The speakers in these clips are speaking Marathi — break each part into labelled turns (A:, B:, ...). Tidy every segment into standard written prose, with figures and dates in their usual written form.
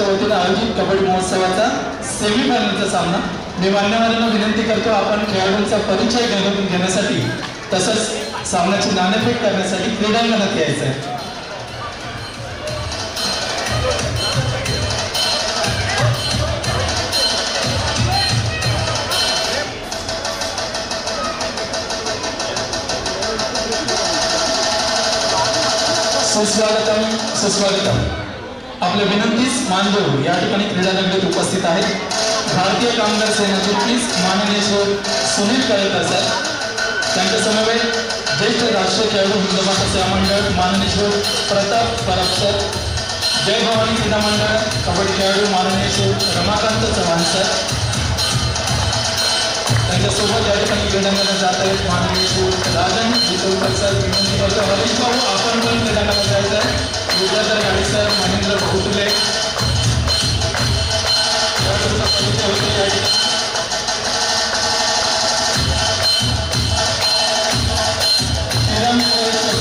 A: मंडळाच्या वतीने आयोजित कबड्डी महोत्सवाचा सेमीफायनलचा सामना। मी मान्यवरांना विनंती करतो आपण खेळाडूंचा परिचय घेण्यासाठी तसंच सामन्याची नाणेफेक करण्यासाठी क्रीडांगणात यायचं आहे। सुस्वागतम। आपल्या विनंतीस मान देऊन या ठिकाणी क्रीडानगरीत उपस्थित आहेत भारतीय कामगार सेनेचे माननीय सुनील कळेकर सर, त्यांच्या समवेत ज्येष्ठ राष्ट्रीय खेळाडू हिंद माता सेवा मंडळ माननीय प्रताप परब सर, जय भवानी क्रीडा मंडळ कबड्डी खेळाडू माननीय रमाकांत चव्हाण सर, त्यांच्यासोबत या ठिकाणी क्रीडांगणात जात आहेत माननीय राजन वितोलकर सर। विनंती करतो हरीश भाऊ आपण पण क्रीडांगणात जायचं आहे। विद्याधर गाडी सर, महेंद्र बहुतले परिचय होते या ठिकाणी।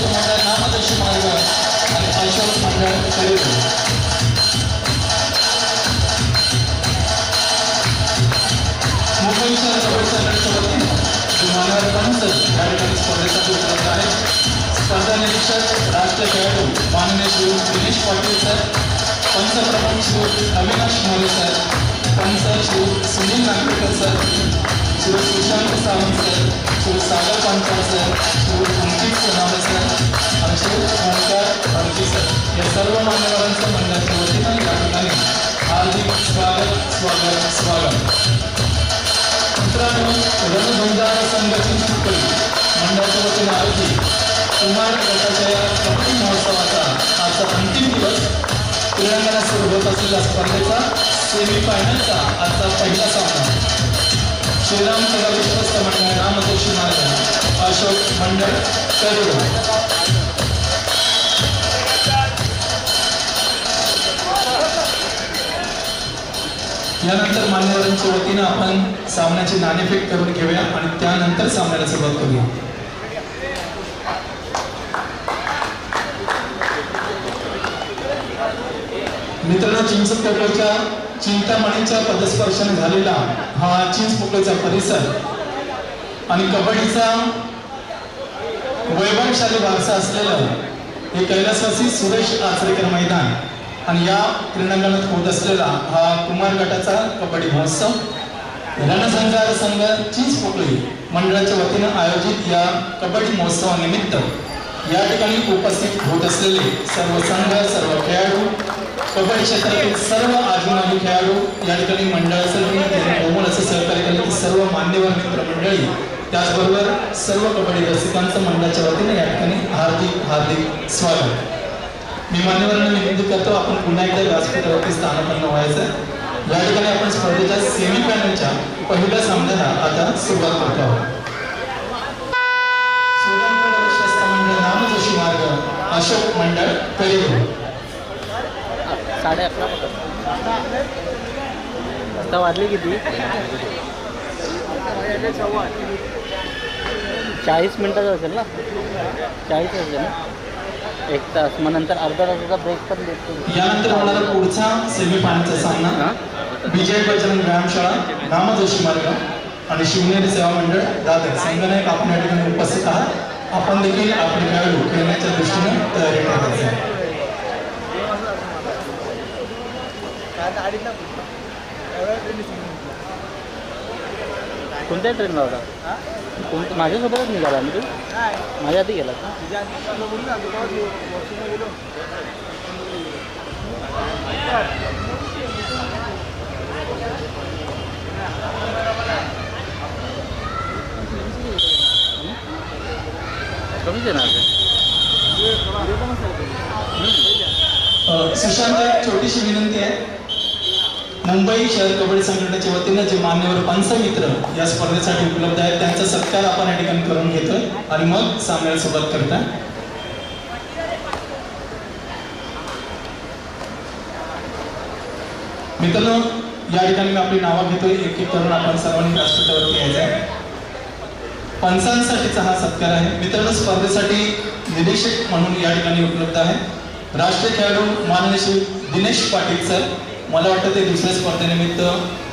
A: मंडळ नामदर्शी मार्ग आणि अशोक मंडळ खरेदी मुंबई शहर कबड्डी संघटनेच्या वतीने मान्यवर पंच या ठिकाणी स्पर्धेसाठी उपलब्ध आहेत। स्पर्धा निरीक्षक राष्ट्रीय खेळाडू माननीय श्री दिनेश पाटील सर, पंच प्रमुख श्री अविनाश मोरे सर, पंच श्री सुनील नागपूरकर सर, श्री सुशांत सावंत सर, श्री सागर पांचाळ सर, श्री अंकित सोनावणे सर आणि श्री ओंकार अर्जी सर, या सर्व मान्यवरांचं मंडळाच्या वतीने या ठिकाणी हार्दिक स्वागत। मित्रांनो, रणधुंदार संघटन मंडळाच्या वतीने आयोजित कुमार गटाच्या या कबड्डी महोत्सवाचा आजचा अंतिम दिवस। क्रीडांगणात सुरू होत असलेल्या स्पर्धेचा सेमीफायनलचा आजचा पहिला सामना श्रीराम क्रीडा विश्वस्त मंडळ नामदर्शी मार्ग अशोक मंडळ करोड। यानंतर मान्यवरांच्या वतीने आपण सामन्याची नाणेफेक करून घेऊया आणि त्यानंतर सामन्याला सुरुवात करूया। मित्रांनो, चिंचपोकळीच्या चिंतामणीच्या पदस्पर्शाने झालेला हा चिंचपोकळीचा परिसर आणि कबड्डीचा वैभवशाली वारसा असलेलं हे कैलासवासी सुरेश आचरेकर मैदान आणि या क्रीडांगणात होत असलेला हा कुमार गटाचा कबड्डी महोत्सव रणसंचार संघ चिंचपोकळी मंडळाच्या वतीने आयोजित या कबड्डी महोत्सवानिमित्त या ठिकाणी उपस्थित होत असलेले सर्व संघ, सर्व खेळाडू, कबड्डी क्षेत्रातील सर्व आजूबाजू खेळाडू, या ठिकाणी मंडळाचं असं सहकार्य केले सर्व मान्यवर मित्र मंडळी, त्याचबरोबर सर्व कबड्डी रसिकांचं मंडळाच्या वतीने या ठिकाणी हार्दिक स्वागत। मी मान्यवरांना विनंती करतो आपण पुन्हा एकदा व्यासपीठावरती स्थानापन्न व्हायचं। या ठिकाणी आपण स्पर्धेच्या सेमीफायनलच्या पहिल्या सामन्याला आता सुरुवात करतो आहोत। मंडळ नामदर्शी मार्ग अशोक मंडळ करिबोड।
B: 11:30 आता वाजले किती? 40 मिनिटाचं असेल ना, 40 असेल ना, 1 तास, मग नंतर अर्धा तासाचा ब्रेक पण देतो।
A: यानंतर होणारा पुढचा सेमीफायनलचा सामना विजय बजरंग व्यायामशाळा नामदर्शी मार्ग आणि शिवनेरी सेवा मंडळ दादर संघनायक आपण या ठिकाणी उपस्थित आहात। आपण देखील आपले खेळाडू खेळण्याच्या दृष्टीने तयारी करायची आहे।
B: कोणत्या ट्रेनला होता? माझ्यासोबतच निघाला मी, तू माझ्या आधी गेला का? कमीच येणार
A: सुशांत, एक छोटीशी विनंती आहे। मुंबई शहर कबड्डी संघटनेच्या वतीने जे मान्यवर पंच मित्र या स्पर्धेसाठी उपलब्ध आहेत त्यांचा सत्कार आपण या ठिकाणी करून घेतोय आणि मग सामन्याला सुरुवात करताय। मित्रांनो, या ठिकाणी मी आपली नावं घेतोय, एक एक करून आपण सर्वांनी व्यासपीठावरती यायचं। पंचांसाठीचा हा सत्कार आहे। मित्रांनो, स्पर्धेसाठी निरीक्षक म्हणून या ठिकाणी उपलब्ध आहे राष्ट्रीय खेळाडू माननीय श्री दिनेश पाटील सर, मला वाटतं ते दुसऱ्या स्पर्धेनिमित्त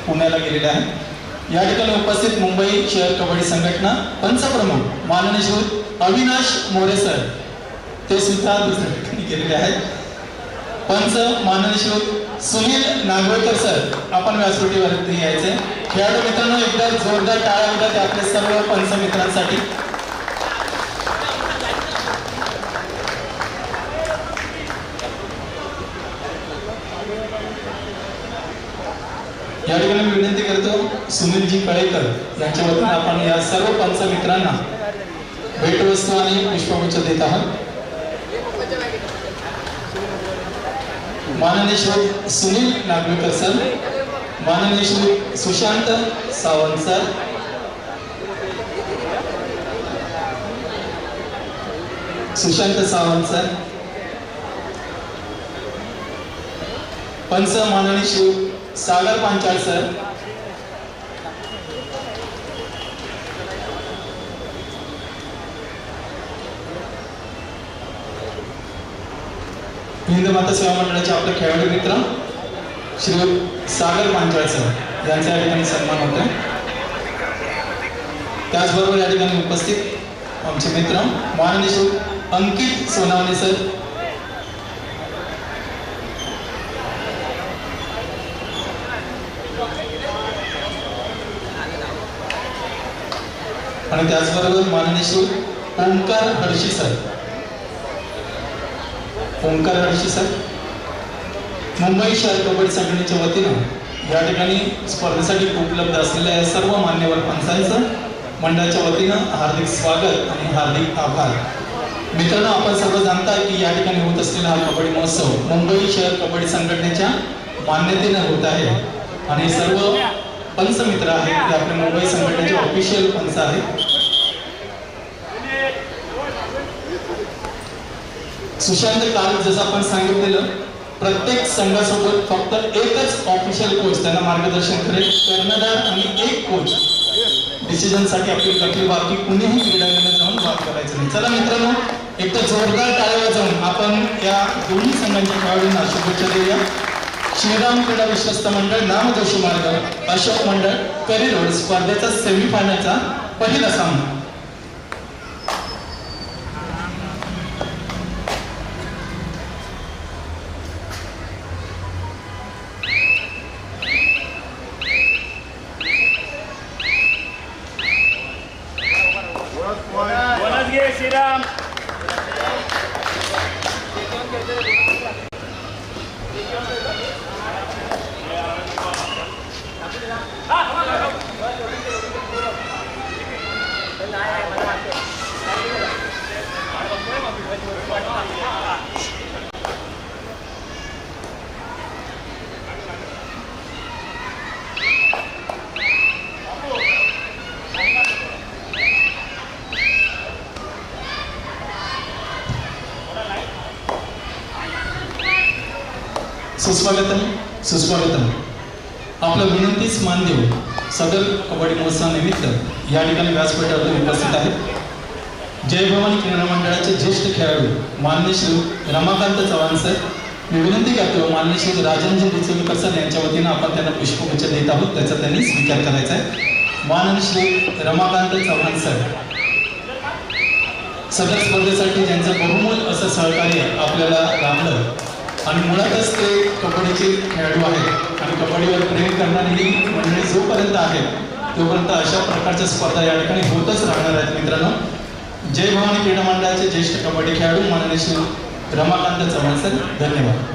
A: पुण्याला गेलेले आहेत। या ठिकाणी उपस्थित मुंबई शहर कबड्डी संघटना पंचप्रमुख माननीय श्री अविनाश मोरे सर ते सुद्धा दुसऱ्या ठिकाणी गेलेले आहेत। पंच माननीय श्री सुनील नागवेकर सर आपण व्यासपीठावरती यायचे। खेळाडू मित्रांनो एकदा जोरदार टाळ्या होतात आपल्या सर्व पंच मित्रांसाठी। या ठिकाणी मी विनंती करतो सुनीलजी कळेकर यांच्या वतीने आपण या सर्व पंच मित्रांना भेटवस्तू आणि पुष्पगुच्छ देत आहोत। माननीय श्री सुनील नागवेकर सर, माननीय श्री सुशांत सावंत सर, सुशांत सावंत सर, पंच माननीय श्री सागर पांचाळ सर, हिंद माता सेवा मंडळाचे आपले खेळाडू मित्र श्री सागर पांचाळ सर यांचा या ठिकाणी सन्मान होतोय। त्याचबरोबर या ठिकाणी उपस्थित आमचे मित्र माननीय श्री अंकित सोनावणे सर, आणि त्याचबरोबर माननीय श्री ओंकार हर्षी सर, ओंकार हर्षी सर मुंबई शहर कबड्डी संघटनेच्या वतीनं या ठिकाणी स्पर्धेसाठी उपलब्ध असलेल्या या सर्व मान्यवर पंचांचं मंडळाच्या वतीनं हार्दिक स्वागत आणि हार्दिक आभार। मित्रांनो आपण सर्व जाणता की या ठिकाणी होत असलेला हा कबड्डी महोत्सव मुंबई शहर कबड्डी संघटनेच्या मान्यतेनं होत आहे आणि सर्व पंच मित्र आहेत ते आपल्या मुंबई संघटनेचे ऑफिशियल पंच आहेत। सुशांत काल जसं आपण सांगितलेलं प्रत्येक संघासोबत फक्त एकच ऑफिशियल कोच त्यांना मार्गदर्शन करेल, कर्णधार आणि एक कोच डिसिजन साठी अपील करतील, बाकी कुणीही क्रीडांगणात जाऊन भाग करायचं नाही। चला मित्रांनो एकदा जोरदार टाळ्या वाजवून आपण या दोन्ही संघांच्या खेळाडूंना शुभेच्छा देऊया। श्रीराम क्रीडा विश्वस्त मंडळ नामजोशी मार्ग अशोक मंडळ करी रोड स्पर्धेचा सेमीफायनलचा पहिला सामना।
C: श्रीराम
A: सुस्वागतम सुस्वागतम। आपलं विनंतीस मान देऊ सदर कबड्डी महोत्सवानिमित्त या ठिकाणी व्यासपीठावर उपस्थित आहेत जय भवानी क्रीडा मंडळाचे ज्येष्ठ खेळाडू माननीय श्री रमाकांत चव्हाण सर। मी विनंती करतो माननीय श्री राजनजी डिचोलीकर सर यांच्या वतीनं आपण त्यांना पुष्पगुच्छ देत आहोत, त्याचा त्यांनी स्वीकार करायचा आहे। माननीय श्री रमाकांत चव्हाण सर सदर स्पर्धेसाठी ज्यांचं बहुमूल्य असं सहकार्य आपल्याला लाभलं आणि मुळातच ते कबड्डीचे खेळाडू आहेत आणि कबड्डीवर प्रेम करणारी ही मंडळी जोपर्यंत आहे तोपर्यंत अशा प्रकारच्या स्पर्धा या ठिकाणी होतच राहणार आहेत। मित्रांनो जय भवानी क्रीडा मंडळाचे ज्येष्ठ कबड्डी खेळाडू माननीय श्री रमाकांत चव्हाण सर, धन्यवाद।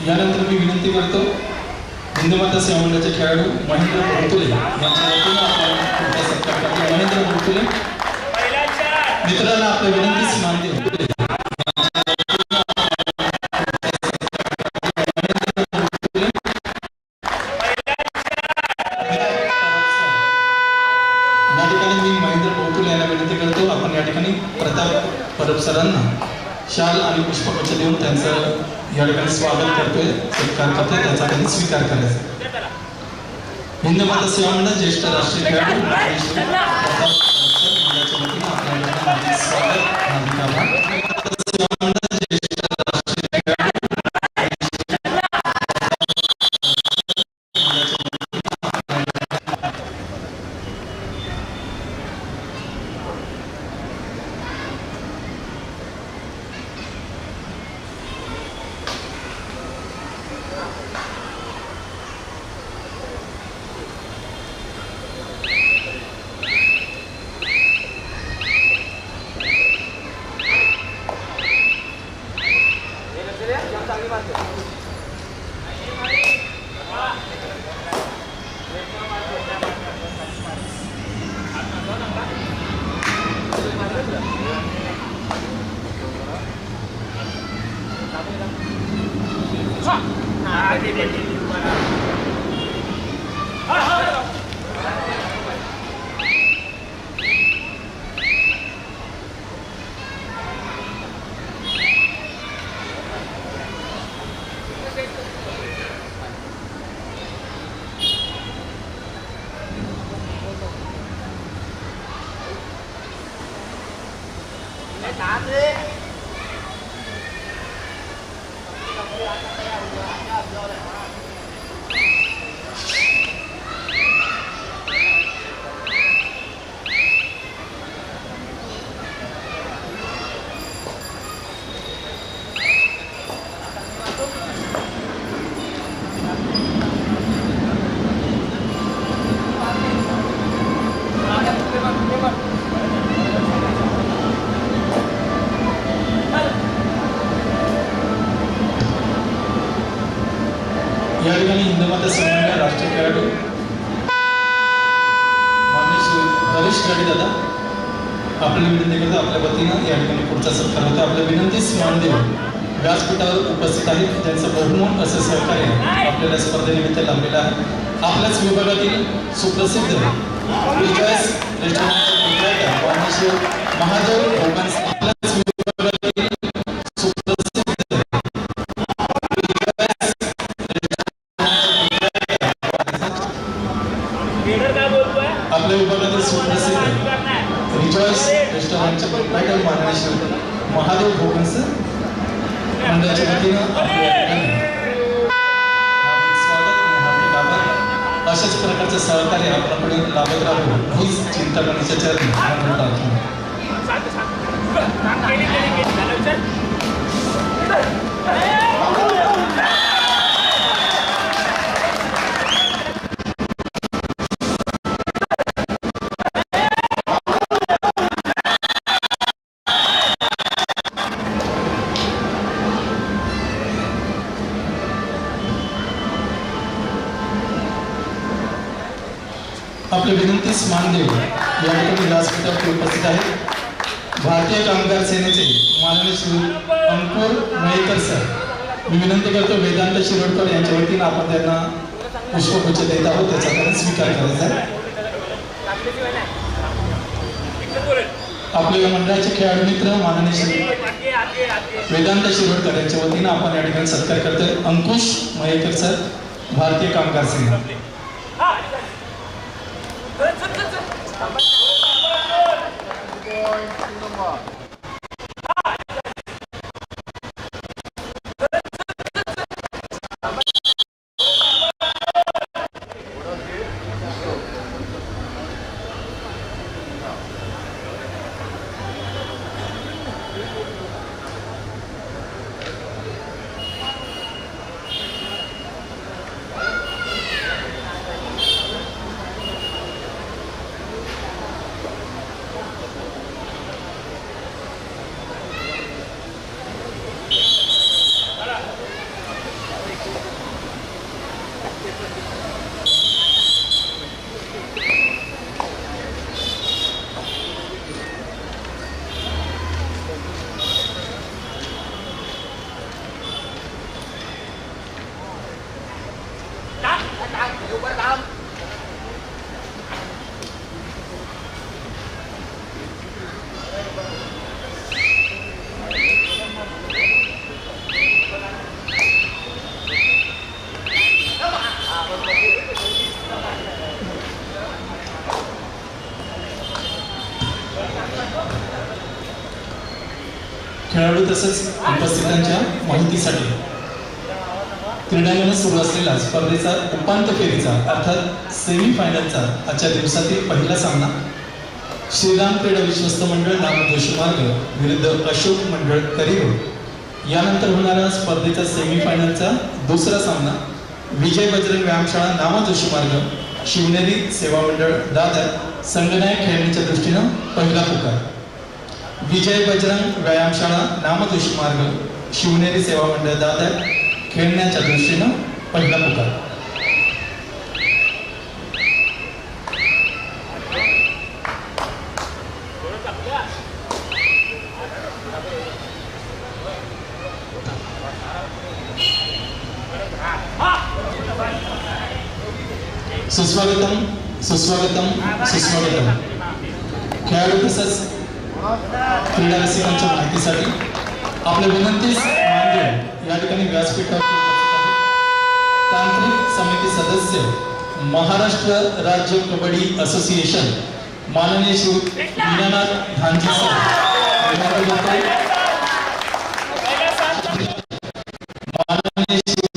A: यानंतर मी विनंती करतो हिंद माता सेवा मंडळाचे खेळाडू महेंद्र बोरतुले यांच्या वतीनं आपण पुढचा सत्कार करतो। महेंद्र बोरतुले मित्रांना आपल्या विनंतीस मान देऊ। मी महेंद्र गोकुल यांना विनंती करतो, आपण या ठिकाणी प्रताप परब सरांना शाल आणि पुष्पगुच्छ देऊन त्यांचं या ठिकाणी स्वागत करतोय, सत्कार करतोय, त्यांचा त्यांनी स्वीकार करायचा. हिंद माता सेवा मंडळ ज्येष्ठ राष्ट्रीय खेळाडू प्रताप परब सर मंडळाच्या वतीने आपल्या हार्दिक स्वागत, हार्दिक आभार. सेवा मंडळ ज्येष्ठ राष्ट्रीय खेळाडू या ठिकाणी हिंद माता सेवा मंडळ राष्ट्रीय खेळाडू माननीय श्री हरीश गाडी दादा आपल्याला विनंती करतो, आपल्या वतीनं या ठिकाणी पुढचा सत्कार होता. आपल्या विनंतीस मान देऊन व्यासपीठावर उपस्थित आहेत, त्यांचं बहुमोल असं सहकार्य आपल्याला स्पर्धेनिमित्त लाभलेलं आहे. आपल्याच विभागातील सुप्रसिद्ध रिजॉयस रेस्टॉरंटचे प्रोप्रायटर माननीय श्री महादेव भोगांस, आपल्याच विभागातील सुप्रसिद्ध आपल्या विभागातील सुप्रसिद्ध रिजॉयस रेस्टॉरंटचे प्रोप्रायटर माननीय श्री महादेव भोगांस मंडळाच्या वतीनं स्वागत आणि हार्दिक आभार. अशाच प्रकारचं सहकार्य आपल्याकडे लाभत राहू हीच चिंता करण्याच्या चरणी आपल्या विनंतीस मान देऊ या ठिकाणी व्यासपीठावर उपस्थित आहेत भारतीय कामगार सेनेचे माननीय श्री अंकुर मयेकर सर. मी विनंती करतो वेदांत शिरोडकर यांच्या वतीनं आपण त्यांना पुष्पगुच्छ देत आहोत, त्याचा त्यांनी स्वीकार करायचा. आपल्या मंडळाचे खेळाडू मित्र माननीय श्री वेदांत शिरोडकर यांच्या वतीनं आपण या ठिकाणी सत्कार करतोय. अंकुश मयेकर सर, भारतीय कामगार सेना. खेळाडू तसंच उपस्थितांच्या माहितीसाठी क्रीडांगणात सुरू असलेला स्पर्धेचा उपांत्य फेरीचा अर्थात सेमी फायनलचा आजच्या दिवसातील पहिला सामना श्रीराम क्रीडा विश्वस्त मंडळ नाम जोशीमार्ग विरुद्ध अशोक मंडळ करिरोड यानंतर होणारा स्पर्धेचा सेमी फायनलचा दुसरा सामना विजय बजरंग व्यायामशाळा नाम जोशीमार्ग शिवनेरी सेवा मंडळ दादर संगनायक खेळण्याच्या दृष्टीनं पहिला पुकार विजय बजरंग व्यायामशाळा नाम जोशीमार्ग शिवनेरी सेवा मंडळ दादर खेळण्याच्या दृष्टीनं पहिला पुकार सुस्वागतम सुस्वागतम सुस्वागतम खेळाडू तसंच क्रीडा रसिकांच्या माहितीसाठी आपल्या विनंतीस मान देऊन या ठिकाणी व्यासपीठावर तांत्रिक समिती सदस्य महाराष्ट्र राज्य कबड्डी असोसिएशन माननीय श्री दीनानाथ धांजी सर माननीय श्री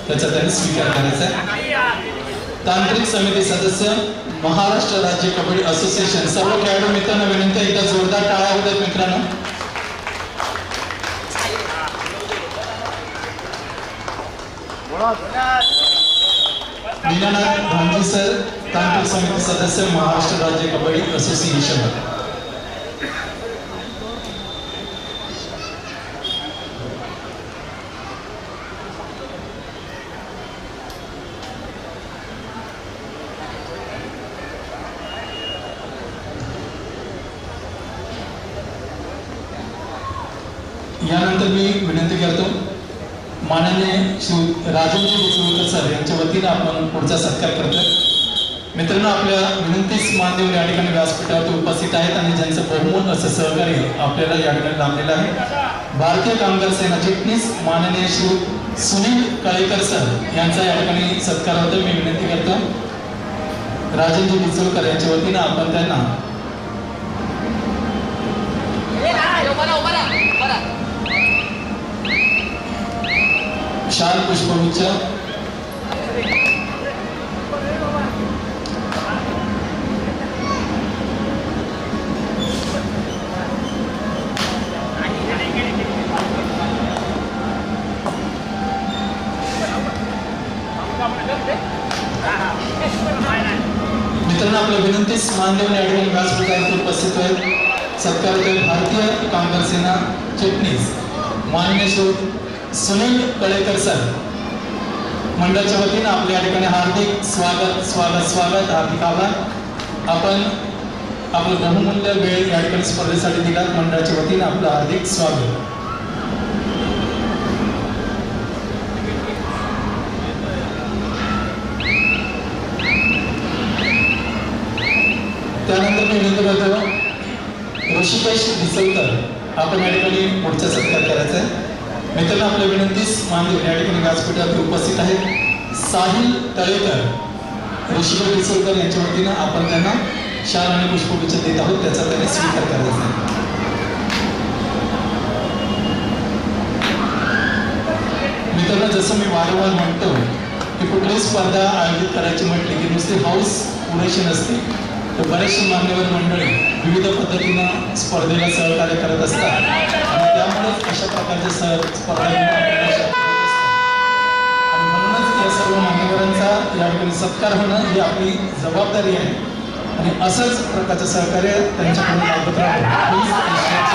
A: त्याचा त्यांनी स्वीकार करायचा आहे तांत्रिक समिती सदस्य महाराष्ट्र राज्य कबड्डी असोसिएशन सर्व खेळाडू मित्रांना विनंती आहे एकदा जोरदार टाळ्या होतात मित्रांनो दीनानाथ धांजी सर तांत्रिक समिती सदस्य महाराष्ट्र राज्य कबड्डी असोसिएशन यानंतर मी विनंती करतो माननीय श्री राजेंद्र देशमुख सर यांच्या वतीने आपण पुढचा सत्कार करतोय मित्रांनो आपल्या विनंतीस मान देऊन या ठिकाणी व्यासपीठावर उपस्थित आहेत आणि ज्यांचं बहुमोल असं सहकार्य आपल्याला या ठिकाणी लाभलेलं आहे भारतीय कामगार सेना चिटणीस माननीय श्री सुनील कळेकर सर यांचा या ठिकाणी सत्कार होतो मी विनंती करतो राजेंद्र देशमुख यांच्या वतीने आपण त्यांना शाल पुष्पगुच्छ मित्रांनो आपल्या विनंतीस मान देऊन या ठिकाणी व्यासपीठावर उपस्थित आहेत सत्कार भारतीय कामगार सेना चिटणीस माननीय श्री सुनील कळेकर सर मंडळाच्या वतीने आपल्या या ठिकाणी हार्दिक स्वागत स्वागत स्वागत हार्दिक आभार आपण आपलं बहुमूल्य वेळ या ठिकाणी स्पर्धेसाठी दिला मंडळाच्या वतीने आपलं हार्दिक स्वागत त्यानंतर मी विनंती करतो ऋषिकेश दिसवकर आपण या ठिकाणी पुढचा सत्कार करायचा आहे मित्रांनो आपल्या विनंतीस मान देऊन या ठिकाणी व्यासपीठावर उपस्थित आहेत साहिल तळेकर ऋषिकेश दिसवकर यांच्या वतीनं आपण त्यांना शाल आणि पुष्पगुच्छ देत आहोत त्याचा त्यांनी स्वीकार करायचा आहे मित्रांनो जसं मी वारंवार म्हणतो की कुठलीही स्पर्धा आयोजित करायची म्हटली की नुसती हाऊस पुरेशी नसते तर बरेचसे मान्यवर मंडळी विविध पद्धतीनं स्पर्धेला सहकार्य करत असतात आणि त्यामुळेच अशा प्रकारच्या स्पर्धा आणि म्हणूनच या सर्व मान्यवरांचा या ठिकाणी सत्कार होणं ही आपली जबाबदारी आहे आणि असंच प्रकारचं सहकार्य त्यांच्याकडून लाभत राहतं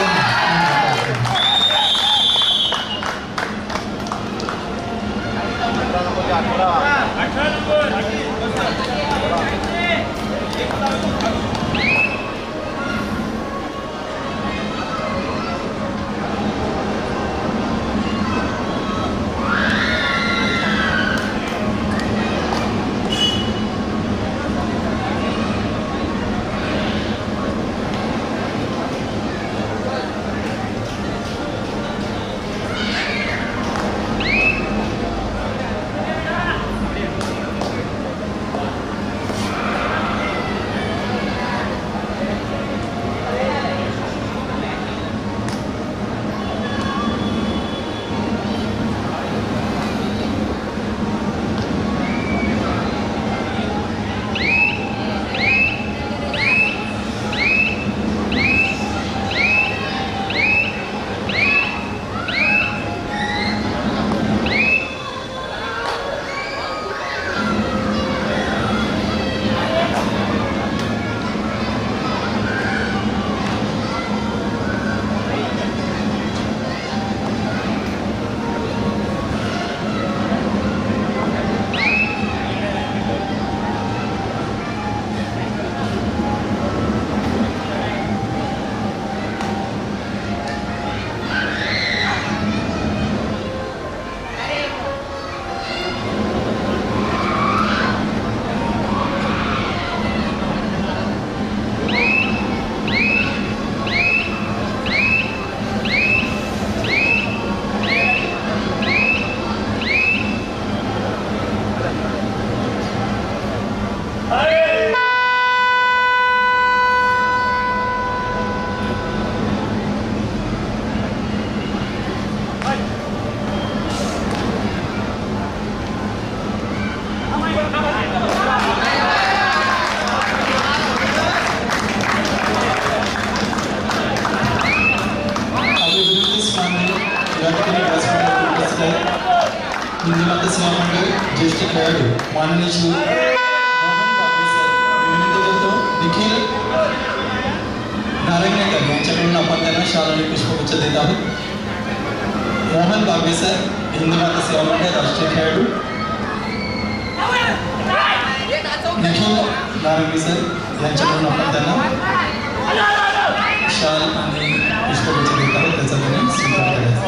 A: हिंदी माता सेवा मंडळ ज्येष्ठ खेळाडू माननीय श्री मोहन बागवे सर मी विनंती करतो निखिल नारायणकर यांच्याकडून आपण त्यांना शाल आणि पुष्पगुच्छ देत आहोत. मोहन बागवे सर हिंदी माता सेवा मंडळ राष्ट्रीय खेळाडू, निखिल नारायणकर सर यांच्याकडून आपण त्यांना शाल आणि पुष्पगुच्छ देत आहोत. त्याचा त्यांनी स्वीकार करायचा.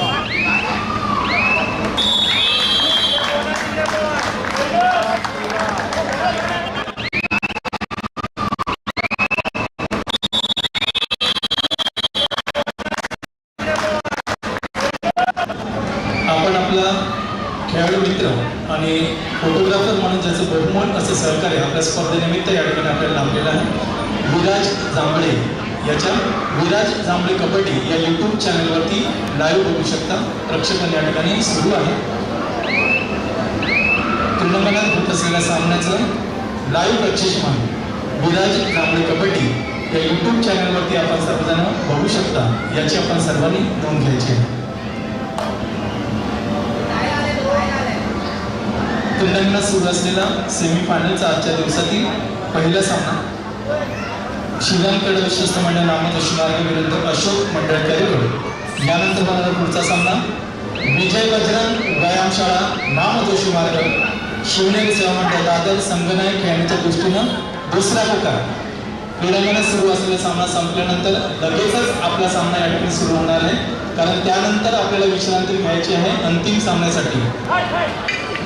A: आपण आपला खेळाडू मित्र आणि फोटोग्राफर म्हणून ज्याचं बहुमोल असं सहकार्य आपल्या स्पर्धेनिमित्त या ठिकाणी आपल्याला लाभलेलं आहे. विराज जांभळे याच्या विराज जांभळे कबड्डी या यूट्यूब चॅनलवरती लाईव्ह बघू शकता. प्रक्षेपण या ठिकाणी सुरू आहे. क्रीडांगणात होत असलेल्या सामन्याचं लाईव्ह प्रक्षेपण विराज जांभळे कबड्डी या यूट्यूब चॅनलवरती आपण सर्वजण बघू शकता. याची आपण सर्वांनी नोंद घ्यायची आहे. क्रीडांगणात सुरू असलेला सेमीफायनलचा आजच्या दिवसातील पहिला सामना शिवांकडे विश्वस्त मंडळ नामोद मार्ग विरुद्ध अशोक मंडळ करेगड. यानंतर होणारा पुढचा सामना विजय बजरंग व्यायामशाळा नामदोषी मार्ग शिवनेरी सेवा मंडळ दादर संगनायक खेळण्याच्या दृष्टीनं दुसरा प्रकार. क्रीडांगणात सुरू असलेला सामना संपल्यानंतर लगेचच आपला सामना या ठिकाणी सुरू होणार आहे, कारण त्यानंतर आपल्याला विश्रांती घ्यायची आहे अंतिम सामन्यासाठी.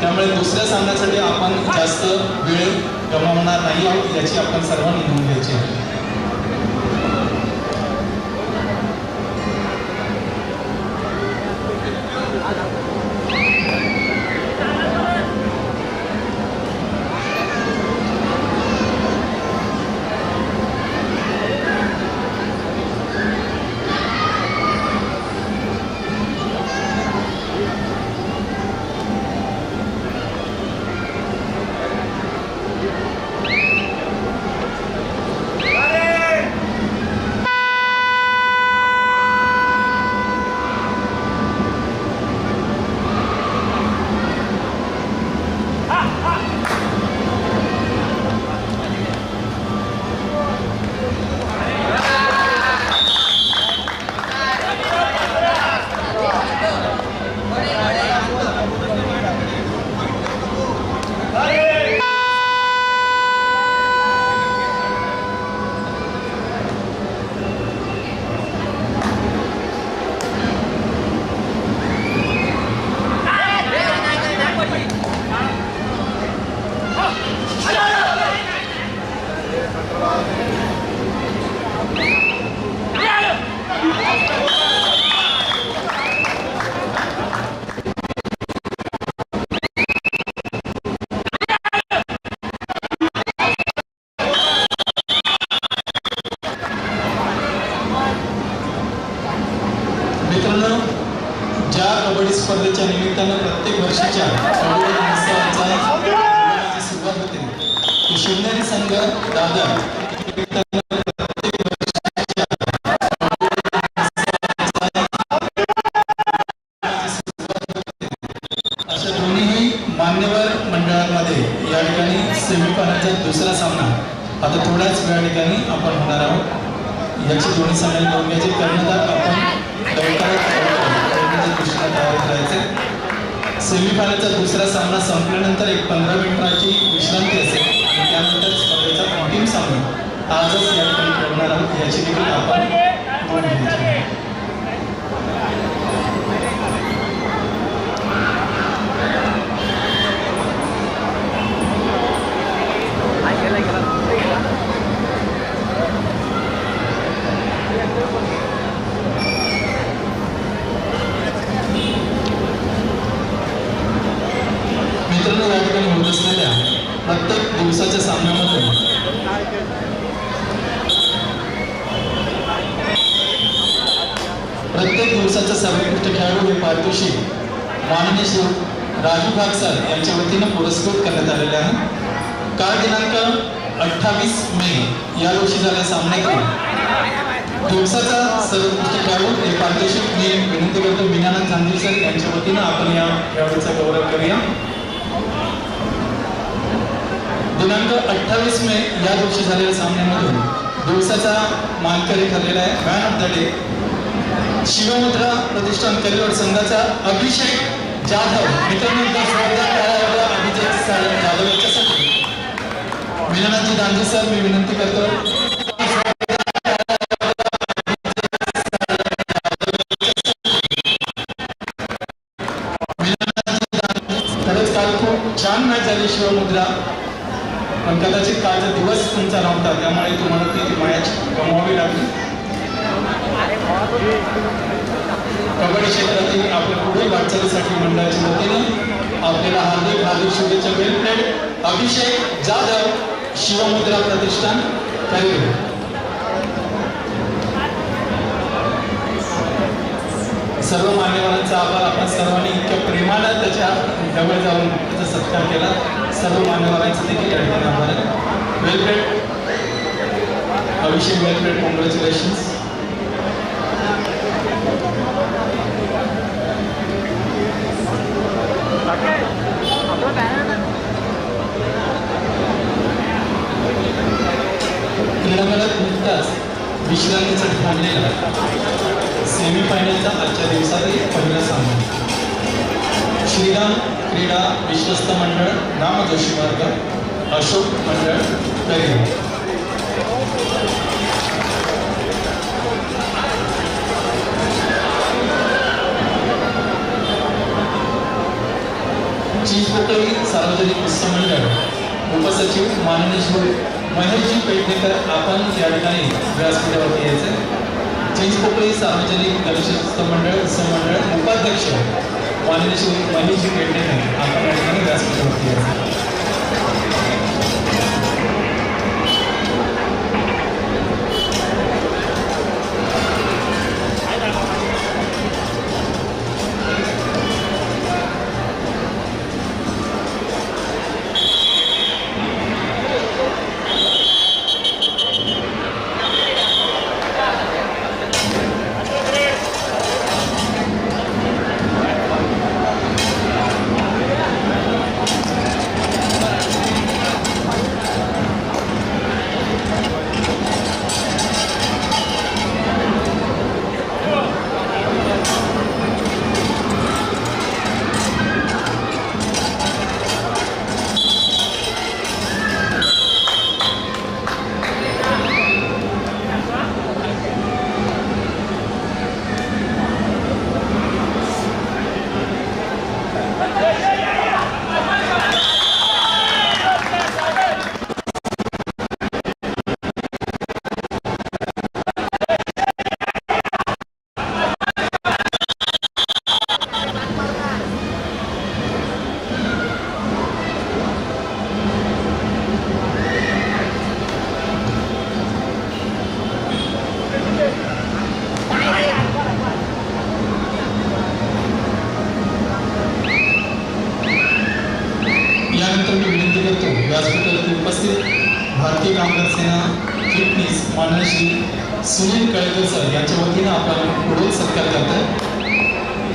A: त्यामुळे दुसऱ्या सामन्यासाठी आपण जास्त वेळ गमावणार नाही आहोत याची आपण सर्वांनी नोंद घ्यायची आहे. ज्या कबड्डी स्पर्धेच्या निमित्तानं प्रत्येक वर्षाच्या कबड्डी महोत्सवाची सुरुवात होते, शिवनेरी संघ दादर अशा दोन्ही मान्यवर मंडळांमध्ये या ठिकाणी सेमीफायनलचा दुसरा सामना आता थोड्याच वेळा ठिकाणी आपण होणार आहोत. याची दोन्ही सामने दोन घ्यायचे कर्णधार आपण तयार करायचे. सेमीफायनलचा दुसरा सामना संपल्यानंतर एक 15 मिनिटाची विश्रांती असेल आणि त्यानंतर स्पर्धेचा अंतिम सामना आजच या ठिकाणी खेळणार आहोत. याची देखील आपण नोंद घ्यायची आहे. मित्रांनो, या ठिकाणी होत असलेल्या प्रत्येक दिवसाच्या सामन्यामध्ये प्रत्येक दिवसाचा सर्वोत्कृष्ट खेळाडू हे पारितोषिक माननीय श्री राजू भागसर यांच्या वतीनं पुरस्कृत करण्यात आलेले आहे. काल दिनांक 28 मे या रोजी झालेल्या सामन्यात दिवसाचा सर्वोत्कृष्ट खेळाडू हे पारितोषिक मी विनंती करतो मीनानाथ गांधी सर यांच्या वतीनं आपण या खेळाडूचा गौरव करूया. दिनांक 28 मे या दिवशी झालेल्या सामन्यामधून दिवसाचा मानकरी ठरलेला आहे man of the day Shivmudra Pratishthan Kaliwad संघाचा अभिषेक जाधव. मित्रांनो अभिषेक जाधव यांच्यासाठी मीनानाथजी गांधी सर मी विनंती करतो. छान मॅच झाली शिवमुद्रा पण कदाचित कालचा दिवस तुमचा नव्हता त्यामुळे तुम्हाला ती मॅच गमवावी लागली. कबड्डी क्षेत्रातील आपल्या पुढील वाटचालीसाठी मंडळाच्या वतीने आपल्याला हार्दिक हार्दिक शुभेच्छा. वेल प्लेड अभिषेक जाधव शिवमुद्रा प्रतिष्ठान कलिवाड. सर्व मान्यवरांचा आभार. आपण सर्वांनी इतक्या प्रेमानं त्याच्या जवळ जाऊन त्याचा सत्कार केला. सर्व मान्यवरांचं देखील या ठिकाणी आभार आहे. वेल प्लेड अभिषेक. वेल प्लेड. कॉंग्रॅच्युलेशन्स. क्रीडांगणात नुकताच विश्रांतीसाठी थांबलेला सेमीफायनलचा आजच्या दिवसातही पहिला सामना श्रीराम क्रीडा विश्वस्त मंडळ नामजोशी मार्ग अशोक मंडळ कलिवाड. चिंचपोकळी सार्वजनिक उत्सव मंडळ उपसचिव माननीय श्री महेशजी पेडणेकर आपण या ठिकाणी व्यासपीठावरती यायचे. चिंचपोकळी सार्वजनिक गणेशोत्सव मंडळ उत्सव मंडळ उपाध्यक्ष माननीय श्री महेशजी पेडणेकर आपण या ठिकाणी व्यासपीठावरती यायचे. व्यासपीठावरती उपस्थित भारतीय कामगार सेना फिटनेस माननीय श्री सुनील कळेकर सर यांच्या वतीनं आपण पुढील सत्कार करतोय.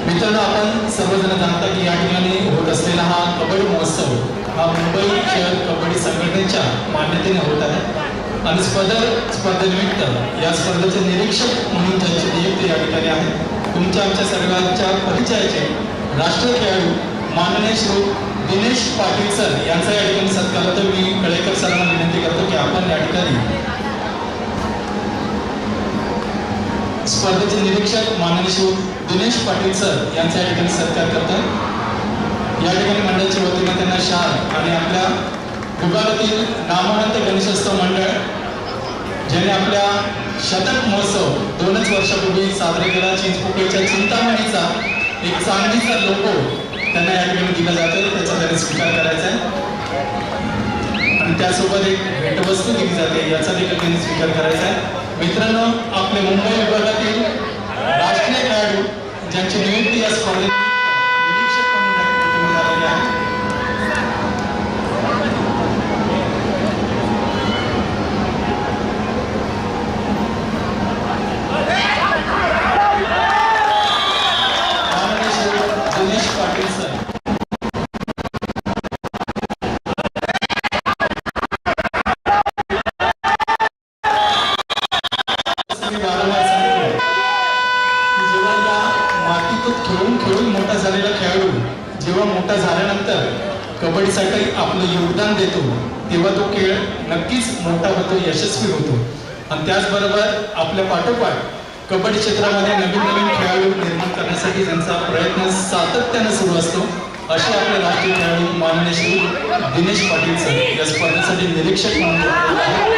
A: मित्रांनो आपण सर्वजण जाणता की या ठिकाणी होत असलेला हा कबड्डी महोत्सव हा मुंबई शहर कबड्डी संघटनेच्या मान्यतेने होत आहे आणि स्पर्धेनिमित्त या स्पर्धेचे निरीक्षक म्हणून ज्यांची नियुक्ती या ठिकाणी आहे तुमच्या आमच्या सर्वांच्या परिचयाचे राष्ट्रीय खेळाडू माननीय श्री दिनेश पाटील सर यांचा या ठिकाणी सत्कार होतो. मी कळेकर सरांना विनंती करतो की आपण या ठिकाणी स्पर्धेचे निरीक्षक माननीय श्री दिनेश पाटील सर यांचा या ठिकाणी सत्कार करतो. या ठिकाणी मंडळाच्या वतीने त्यांना शाल आणि आपल्या विभागातील नामवंत गणेशोत्सव मंडळ ज्याने आपल्या शतक महोत्सव 2च वर्षापूर्वी साजरा केला चिंचपोकळीच्या चिंतामणीचा एक चांदीचा लोगो त्यांना या ठिकाणी दिला जातो त्याचा त्यांनी स्वीकार करायचा आहे आणि त्यासोबत एक भेटवस्तू दिली जाते याचा देखील त्यांनी स्वीकार करायचा आहे. मित्रांनो आपले मुंबई विभागातील राष्ट्रीय खेळाडू ज्यांची नियुक्ती या स्पर्धेत निरीक्षक म्हणून झालेली आहे जेव्हा मोठा झाल्यानंतर कबड्डीसाठी आपलं योगदान देतो तेव्हा तो खेळ नक्कीच मोठा होतो, यशस्वी होतो. आणि त्याचबरोबर आपल्या पाठोपाठ कबड्डी क्षेत्रामध्ये नवीन नवीन खेळाडू निर्माण करण्यासाठी त्यांचा प्रयत्न सातत्यानं सुरू असतो. असे आपले राष्ट्रीय खेळाडू माननीय श्री दिनेश पाटील सर या स्पर्धेसाठी निरीक्षक म्हणून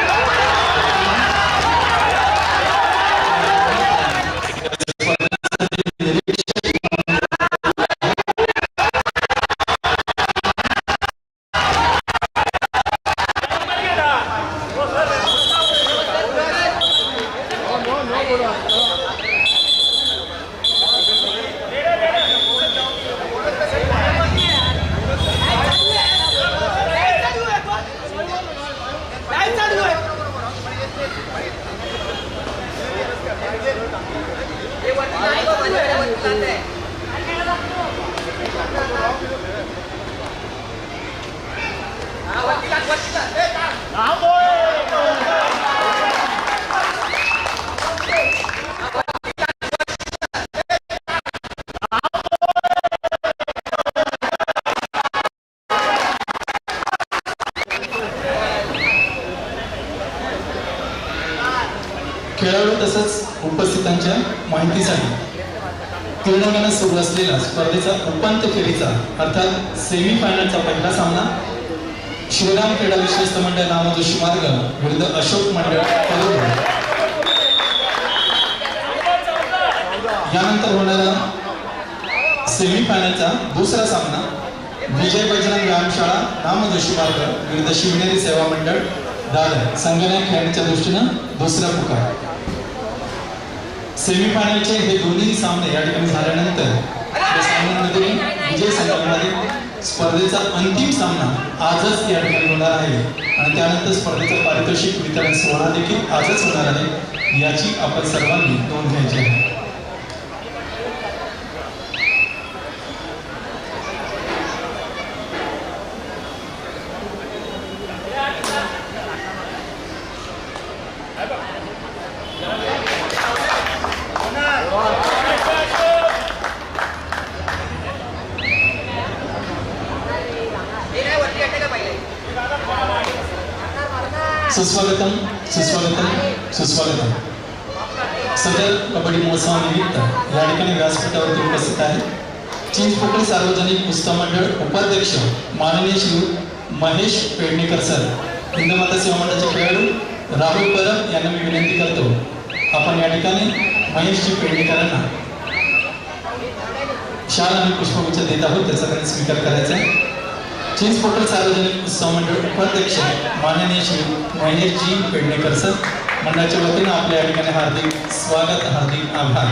A: खेळाडू तसंच उपस्थितांच्या माहितीसाठी तरुणांना सुरू असलेला स्पर्धेचा उपांत्य फेरीचा अर्थात सेमी फायनलचा पहिला सामना श्रीराम क्रीडा विश्वस्त मंडळ नामजोशी मार्ग विरुद्ध अशोक मंडळ करूर. यानंतर होणारा सेमी फायनलचा दुसरा सामना विजय बजरंग व्यायामशाळा नामजोशी मार्ग विरुद्ध शिवनेरी सेवा मंडळ दादर संगणक खेळण्याच्या दृष्टीनं दुसरा पुकार. सेमीफायनलचे हे दोन्ही सामने या ठिकाणी झाल्यानंतर या सामन्यांमध्ये विजय संघामध्ये स्पर्धेचा अंतिम सामना आजच या ठिकाणी होणार आहे आणि त्यानंतर स्पर्धेचं पारितोषिक वितरण सोहळा देखील आजच होणार आहे. याची आपण सर्वांनी नोंद घ्यायची आहे. सुस्वागतम सुस्वागतम सुस्वागतम. सदर कबड्डी महोत्सवानिमित्त या ठिकाणी व्यासपीठावरती उपस्थित आहे चिंचपोकळी सार्वजनिक कुस्ती मंडळ उपाध्यक्ष माननीय श्री महेश पेडणेकर सर. हिंदमाता सेवा मंडळाचे खेळाडू राहुल परब यांना मी विनंती करतो आपण या ठिकाणी महेशजी पेडणेकरांना शाल आणि पुष्पगुच्छ देत आहोत त्याचा त्यांनी स्वीकार करायचा आहे. चिंचपोकळी सार्वजनिक उत्सव मंडळ उपाध्यक्ष माननीय श्री महेशजी पेडणेकर सर मंडळाच्या वतीनं आपल्या या ठिकाणी हार्दिक स्वागत, हार्दिक आभार.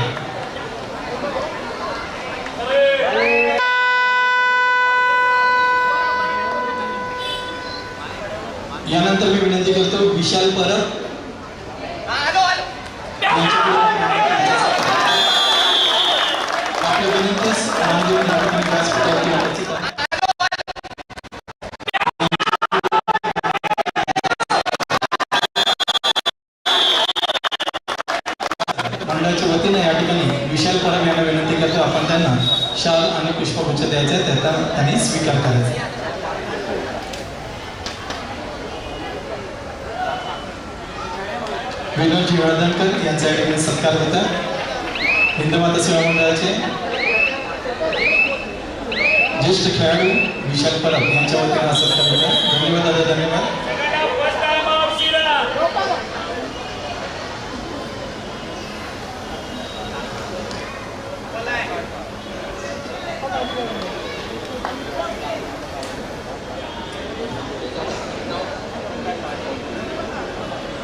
A: यानंतर मी विनंती करतो विशाल परब आपल्या विनंतीस मंडळाच्या वतीने या ठिकाणी विशाल परब यांना विनंती करतो आपण त्यांना शाल आणि पुष्पगुच्छ द्यायचे त्याचा त्यांनी स्वीकार करायचा. विनोदजी वर्धनकर यांचा या ठिकाणी सत्कार होता. हिंदमाता सेवा मंडळाचे ज्येष्ठ खेळाडू विशाल परब यांच्या वतीने हा सत्कार होता. धन्यवाद दादा, धन्यवाद.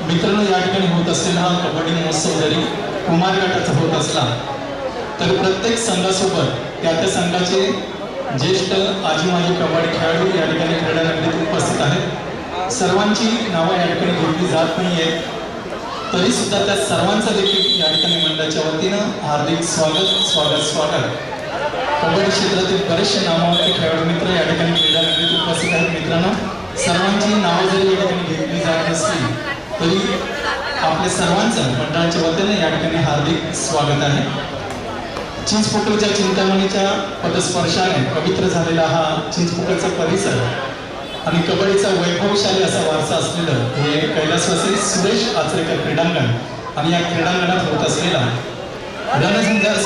A: मित्रांनो, या ठिकाणी होत असलेला हा कबड्डी महोत्सव जरी कुमार गटाचा होत असला तर प्रत्येक संघासोबत त्या संघाचे ज्येष्ठ आजी माजी कबड्डी खेळाडू या ठिकाणी क्रीडा रंगीत उपस्थित आहेत. सर्वांची नावं या ठिकाणी घेतली जात नाहीये तरी सुद्धा त्या सर्वांचा देखील या ठिकाणी मंडळाच्या वतीनं हार्दिक स्वागत स्वागत स्वागत. कबड्डी क्षेत्रातील बरेचसे नामवंत खेळाडू मित्र या ठिकाणी क्रीडा रंगीत उपस्थित आहेत. मित्रांनो, सर्वांची नावं जरी या ठिकाणी घेतली जात नसली तरी आपल्या सर्वांचं मंडळाच्या वतीने या ठिकाणी हार्दिक स्वागत आहे. चिंचपोकळच्या चिंतामणीच्या पदस्पर्शाने पवित्र झालेला हा चिंचपोकळचा परिसर आणि कबड्डीचा वैभवशाली असा वारसा असलेलं हे कैलासवासी सुरेश आचरेकर क्रीडांगण आणि या क्रीडांगणात होत असलेला रणझंझार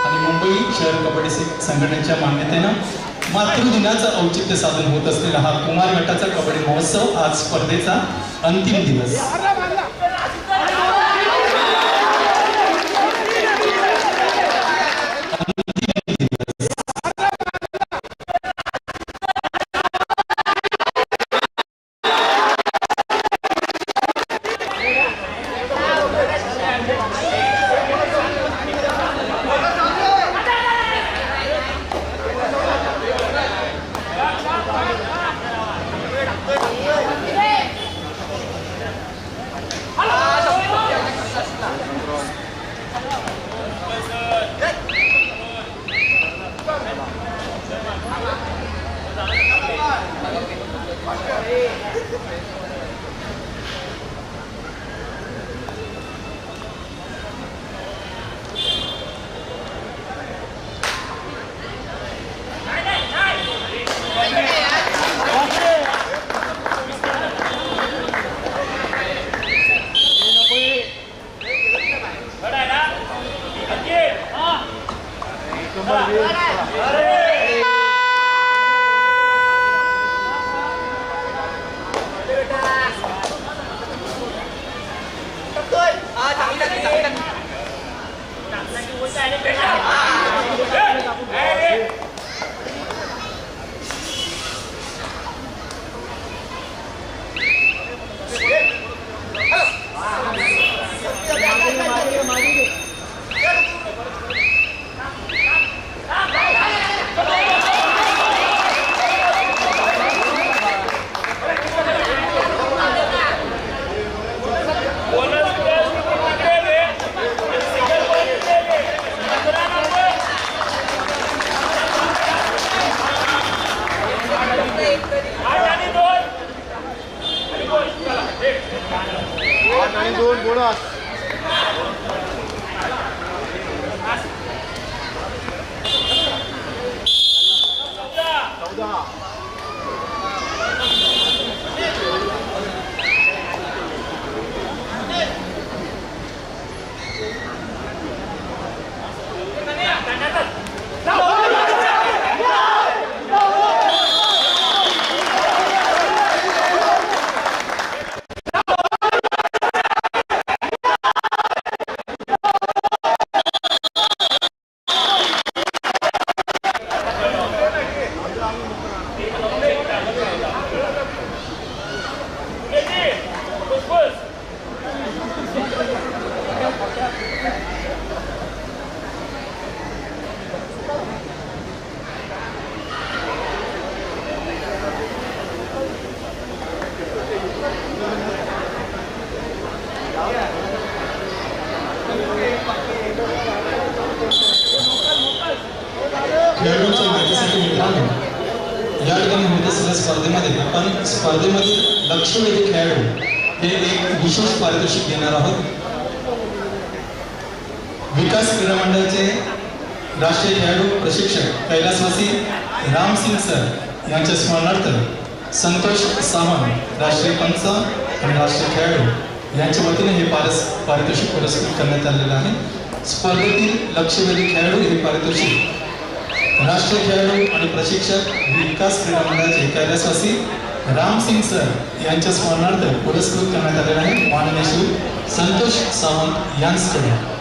A: आणि मुंबई शहर कबड्डी संघटनेच्या मान्यतेनं मातृदिनाचं औचित्य साधन होत असलेला हा कुमार गटाचा कबड्डी महोत्सव आज स्पर्धेचा अंतिम दिवस. खेळाडूंच्या माहितीसाठी मित्रांनो, या ठिकाणी होत असलेल्या स्पर्धेमध्ये आपण स्पर्धेमधील लक्षवेधी खेळाडू हे एक विशेष पारितोषिक घेणार आहोत. विकास क्रीडा मंडळाचे राष्ट्रीय खेळाडू प्रशिक्षक कैलासवासी रामसिंग सर यांच्या स्मरणार्थ संतोष सावंत राष्ट्रीय पंच आणि राष्ट्रीय खेळाडू यांच्या वतीने हे पारितोषिक पुरस्कृत करण्यात आलेलं आहे. स्पर्धेतील लक्षवेधी खेळाडू हे पारितोषिक राष्ट्रीय खेळाडू आणि प्रशिक्षक विकास क्रीडा मंडळाचे कैलासवासी रामसिंग सर यांच्या स्मरणार्थ पुरस्कृत करण्यात आलेला आहे. माननीय श्री संतोष सावंत यांच्याकडे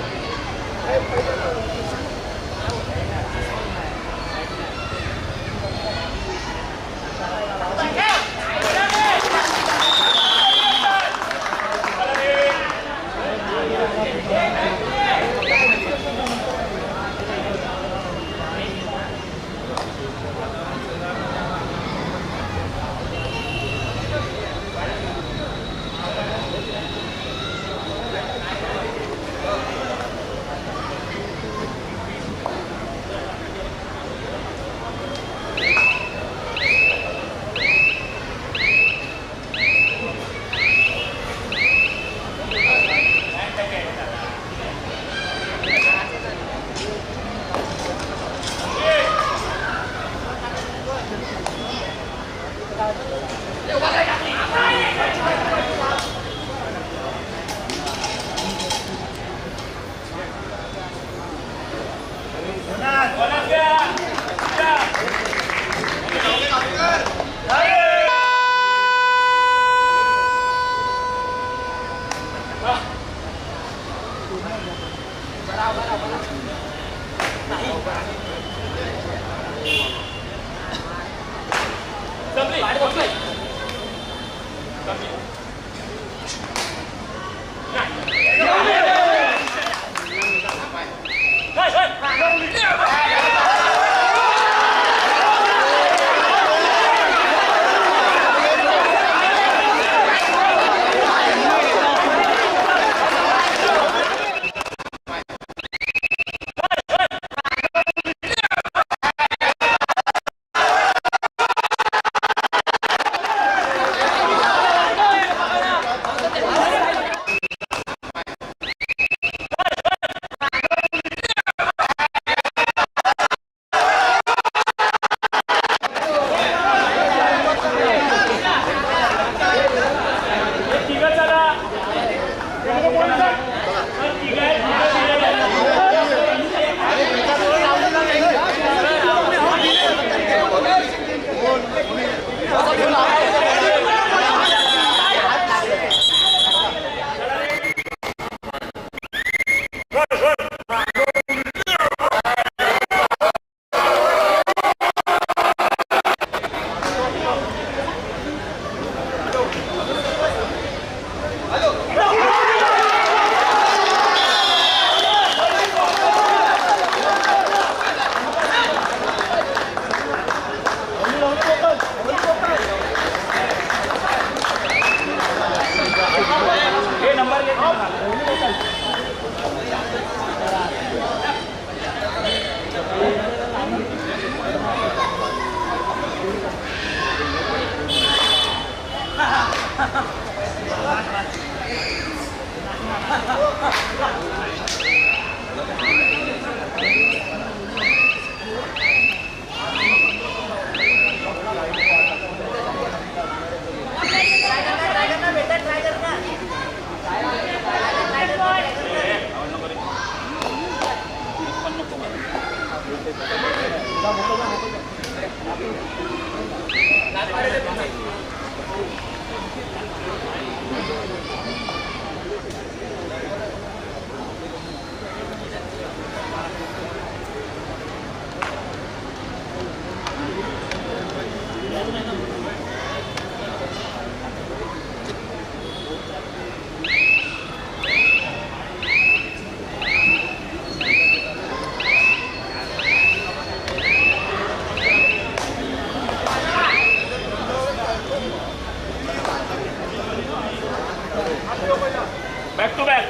C: Back to back.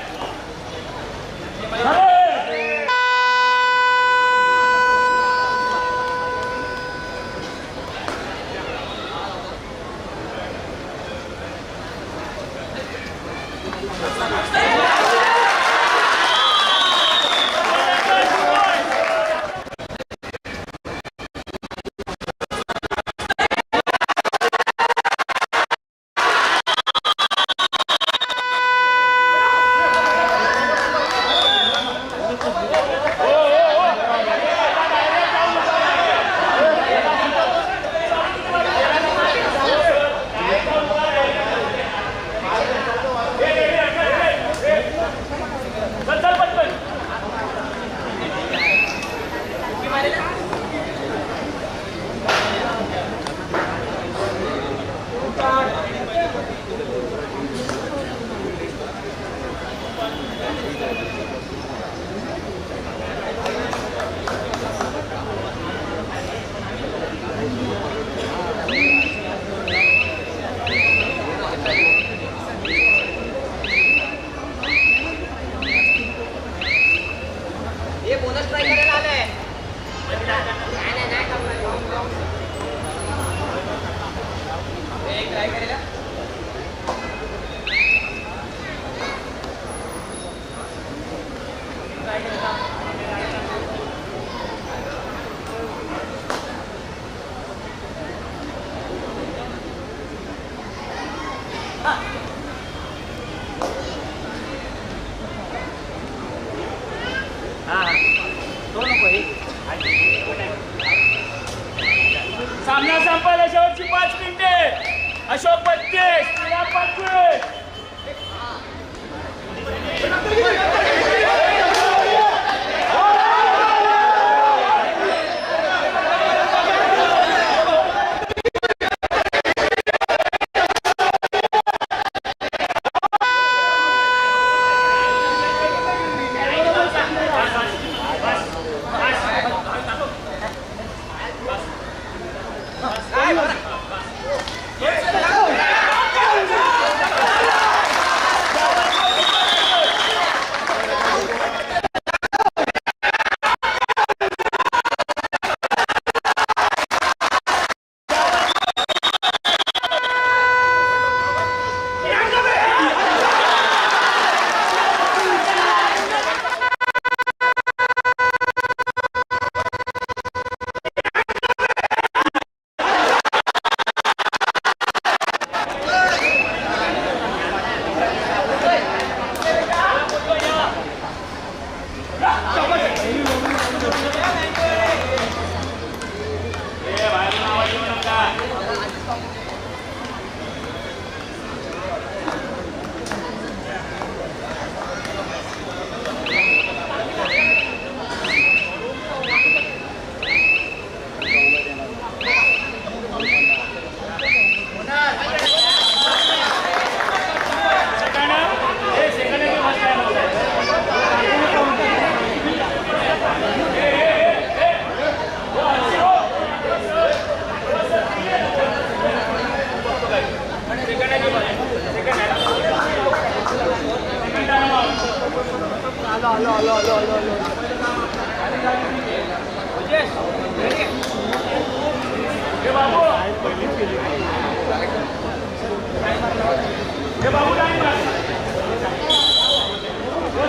D: ये बोनस ट्राई करायला आलाय नाही नाही ट्राय करायला
C: सामना संपायला शेवटची 5 मिनिटे. अशोक 32, श्रीराम 25.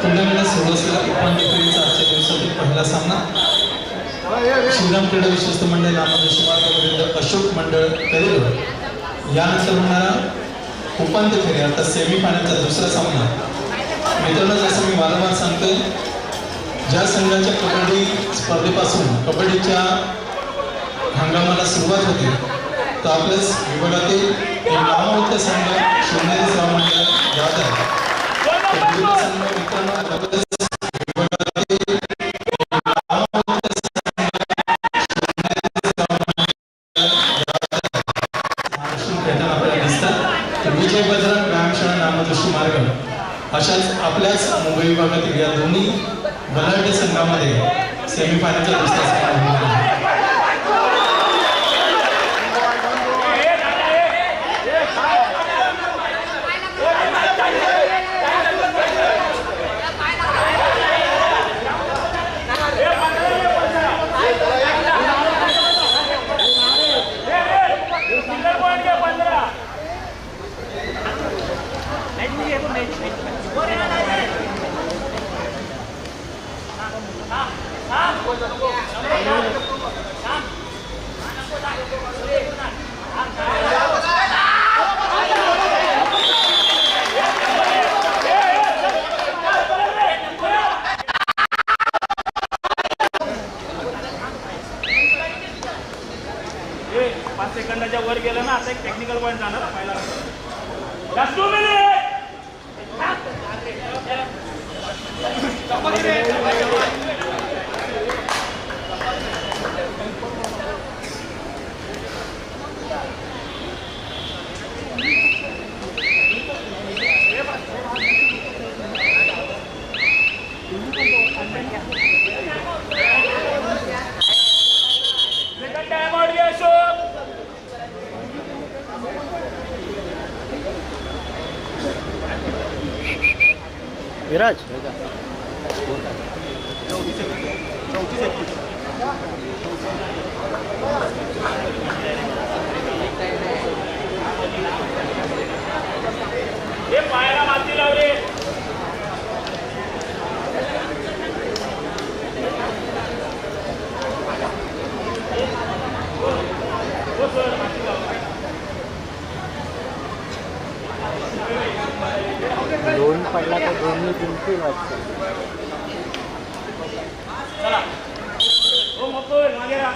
A: संघटनेला सुरू असलेला उपांत्य फेरीचा आजच्या दिवसातील पहिला सामना श्रीराम क्रीडा विश्वस्त मंडळ नामदेशमार्ग विरुद्ध अशोक मंडळ करेल यानंतर होणारा उपांत्य फेरी अर्थात सेमीफायनलचा दुसरा सामना. मित्रांनो, जसं मी वारंवार सांगतोय, ज्या संघाच्या कबड्डी स्पर्धेपासून कबड्डीच्या सामना सुरुवात होते तर आपल्याच विभागातील एक नामवंत संघ शिवनेरी श्रावण जाधव विरुद्ध संघ मित्रांनो आपल्याच विभागातील आपल्याला दिसतात विजय बजरंग व्यायामशाळा नामदोषी मार्ग अशाच आपल्याच मुंबई विभागातील या दोन्ही बलाढ्य संघामध्ये सेमीफायनलचा दुसरा सामना होणार आहे.
C: सेकंदाच्या वर गेलं ना आता एक टेक्निकल पॉईंट जाणार पहिला लास्ट 2 सेकंड टाइम आउट घ्या अशोक.
B: विराज
C: हे पायाला माती लावले.
B: दोन पडला तर दोन्ही जिंकतील वाटतं.
C: चला हो मकोल मागे राहा.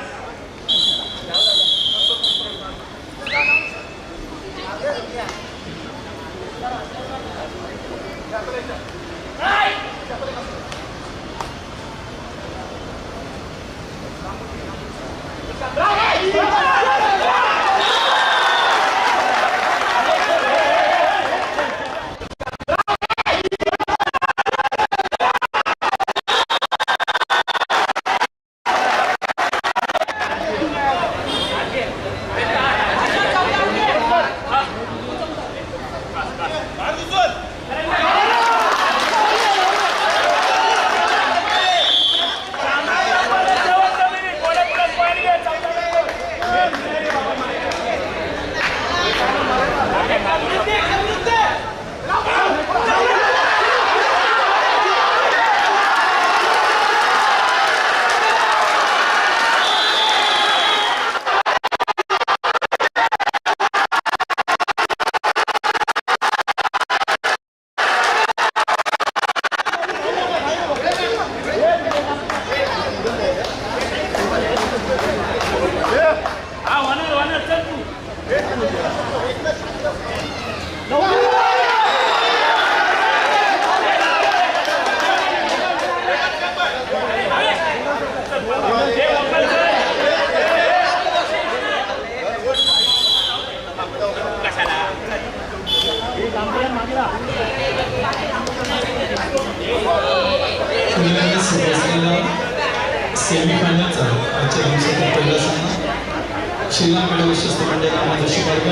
A: सेमीफायनलचा आजच्या दिवसातील पहिला सामना श्रीलंका विश्वस्त मंडळ नामदोषी मार्ग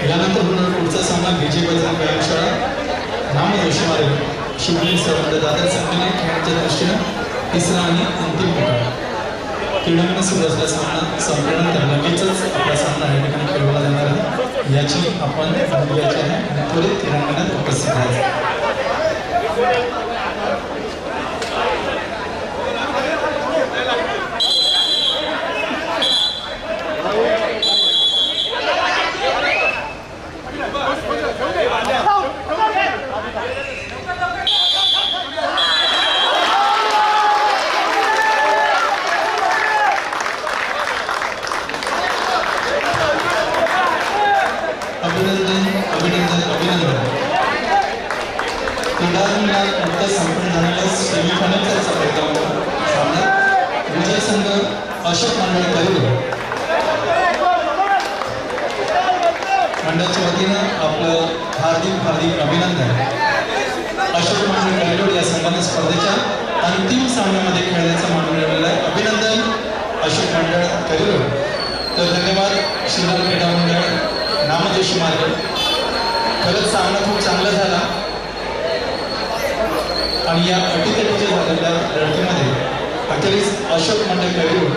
A: यानंतर होणार पुढचा सामना विजय बजरंग व्यायामशाळा नामदोषी मार्ग शिवनेरी श्रावण दादर संघाने खेळाच्या दृष्टीने तिसरा आणि अंतिम होता. क्रीडांगणात सुरू असलेला सामना संपल्यानंतर लगेचच आपला सामना या ठिकाणी खेळवला जाणार आहे याची आपण बघूयाची आहे आणि त्वरित क्रीडांगणात उपस्थित आहे. मध्ये संपन्न झालेला सेमीफायनलचा सामना विजय संघ अशोक मंडळ करिलो मंडळाच्या वतीनं आपलं हार्दिक अभिनंदन. अशोक मंडळ करिलो या संघाने स्पर्धेच्या अंतिम सामन्यामध्ये खेळण्याचं मान मिळवलेलं आहे. अभिनंदन अशोक मंडळ करिलो. तर धन्यवाद शिवराज क्रीडा मंडळ नामजोशी मार्ग. खरंच सामना खूप चांगला झाला आणि या अटीतटीच्या झालेल्या लढतीमध्ये अखेरीस अशोक मंडळ करिलो